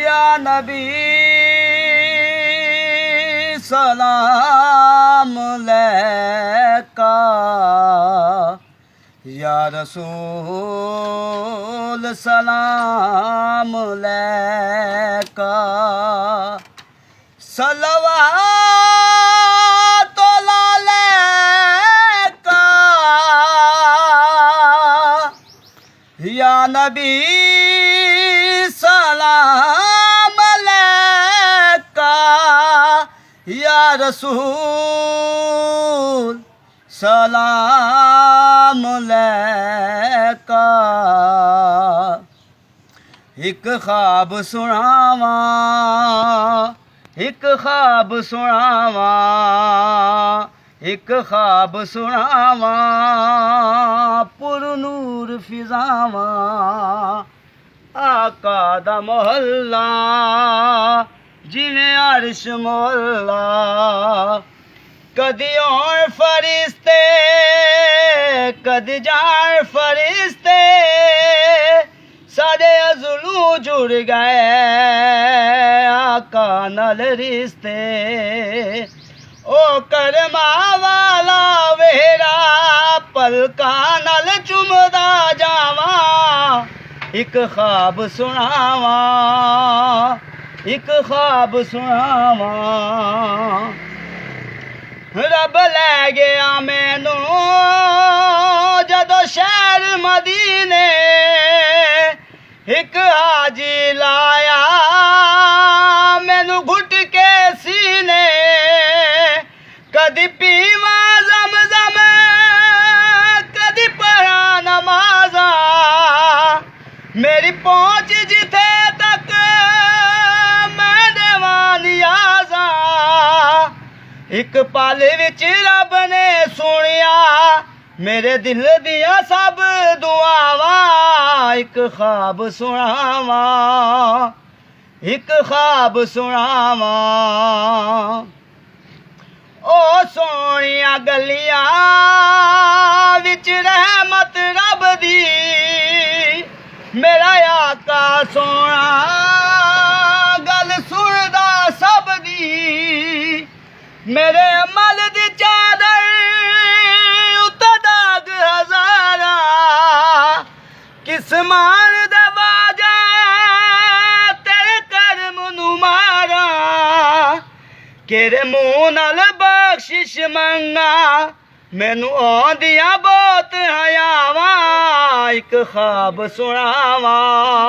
یا نبی سلام علیکہ یا رسول سلام علیکہ صلوات علیکہ یا نبی سلام علیکہ یا رسول سلام علیکہ ایک خواب سناواں ایک خواب سناواں ایک خواب سناواں پر نور فضاواں آقا دا محلہ جویں عرش مولا کدی آن فرشتے کدی جان فرشتے سارے عضلو جڑ گئے آقا نال رشتے او کرما والا ویرا پلکاں نال چمدا جاواں ایک خواب سناواں ایک خواب سناواں رب لے گیا مینوں جدو شہر مدینے ایک حاجی لایا مینوں گھٹ کے سینے کدی پیواں زمزم کدی پڑھاں نمازاں میری پہنچ جتھے تک میں دیواں نیازاں ایک پل وچ رب نے سنیا میرے دل دیاں سب دعاواں ایک خواب سناواں ایک خواب سناواں او سونیاں گلیاں وچ رحمت رب دی میرا آقا سونا گل سندا سب دی میرے عمل دی چادر اُتے داغ ہزاراں کس مان دے باجا تیرے کرم نوں ماراں کیرے منہ نال بخشش منگا مینوں آندیاں بہت حیاواں ایک خواب سناواں